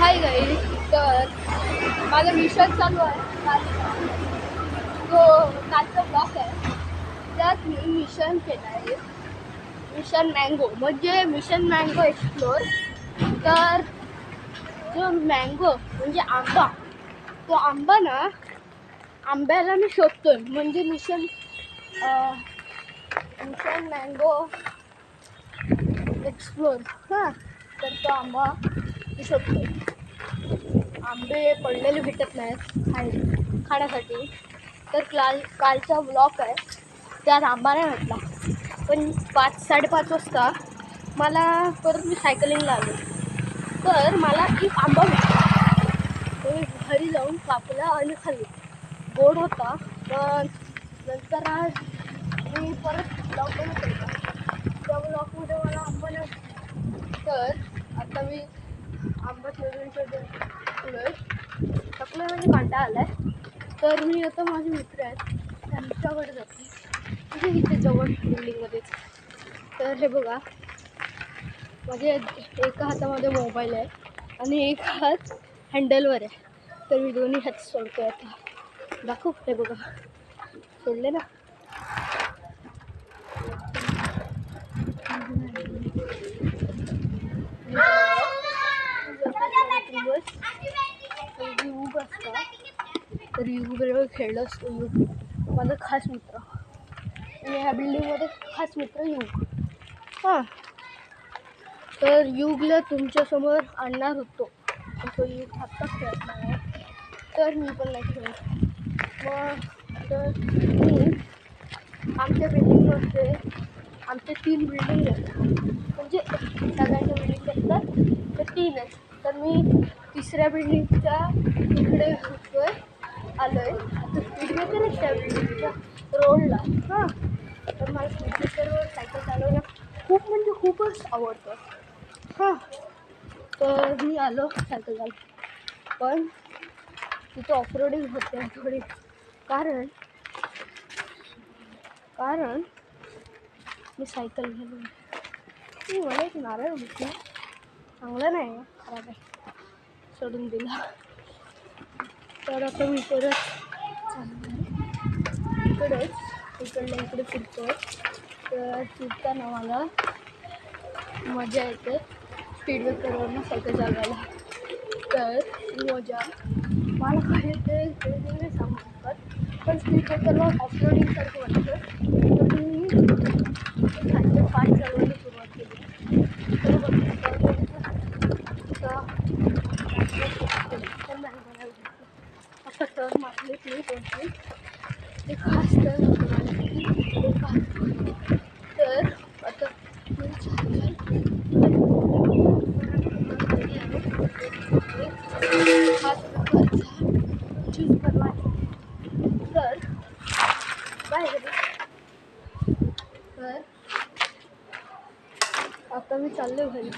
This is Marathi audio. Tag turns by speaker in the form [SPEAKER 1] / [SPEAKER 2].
[SPEAKER 1] हाय गाईज, तर माझं मिशन चालू आहे. जो कालचा ब्लॉग आहे त्यात मी मिशन केलं आहे. मिशन मँगो म्हणजे मिशन मँगो एक्सप्लोर. तर जो मँगो म्हणजे आंबा, तो आंबा ना, आंब्याला मी शोधतोय. म्हणजे मिशन मिशन मँगो एक्सप्लोर. हां, तर तो आंबा मी शोधतोय. आंबे पडलेले भेटत नाहीत खाण्यासाठी. तर कालचा ब्लॉग आहे त्यात आंबा नाही भेटला. पण 5-5:30 वाजता मला परत मी सायकलिंगला आलो, तर मला एक आंबा भेटला. तो मी घरी जाऊन कापला आणि खाल्ला. गोड होता. पण नंतर आज मी परत ब्लॉग बनवत होता. त्या ब्लॉगमध्ये मला आंबा नाही भेटला. तर आता मी आंबा थकलं म्हणजे कांटा आलाय. तर मी आता माझे मित्र आहेत त्यांच्याकडे जाते, म्हणजे इथे जवळ बिल्डिंगमध्येच. तर हे बघा, माझे एका हातामध्ये मोबाईल आहे आणि एक हात हँडलवर आहे. तर मी दोन्ही हात सोडतो. आता दाखव, हे बघा सोडले ना. युग असता, तर युग बरोबर खेळलं असतो. युग माझा खास मित्र. मी ह्या बिल्डिंगमध्ये खास मित्र युग. हां, तर युगला तुमच्यासमोर आणणार होतो, पण तो युग आत्ताच खेळत नाही. तर मी पण नाही खेळत. मग तर मी आमच्या बिल्डिंगमध्ये आमचे 3 बिल्डिंग आहेत. म्हणजे सगळ्यांच्या बिल्डिंग असतात तर 3च. तर मी तिसऱ्या बिल्डिंगच्या इकडे होतोय, आलो आहे. आता स्पीड ब्रेकर त्या बिल्डिंगच्या रोडला. हां, तर मला स्पीड ब्रेकरवर सायकल चालवायला खूप म्हणजे खूपच आवडतं. हां, तर मी आलो सायकल चालवत. पण तिथं ऑफरोडिंग होते थोडी, कारण मी सायकल घेऊन मला एक नारळ भेटला. चांगलं नाही, खराब आहे, सोडून दिला. तर आता मी परत इकडल्या इकडे फिरतोय. तर फिरताना मला मजा येते स्पीड ब्रेकरवरनं सायकल चालवायला. तर मजा मला काही ते नाही सांगू शकत. पण स्पीड ब्रेकरवर ऑफरोडिंगसारखं वाटतं. तर मी सायकल फास्ट चालवायला सुरुवात केली. आता टर्न मारले मी 2-3. एक खास टर्न होतं माझ्यासाठी. तर आता मी हाच प्रकारचा ज्यूस बनवायचा. तर बाय तर आता मी चालले घरी.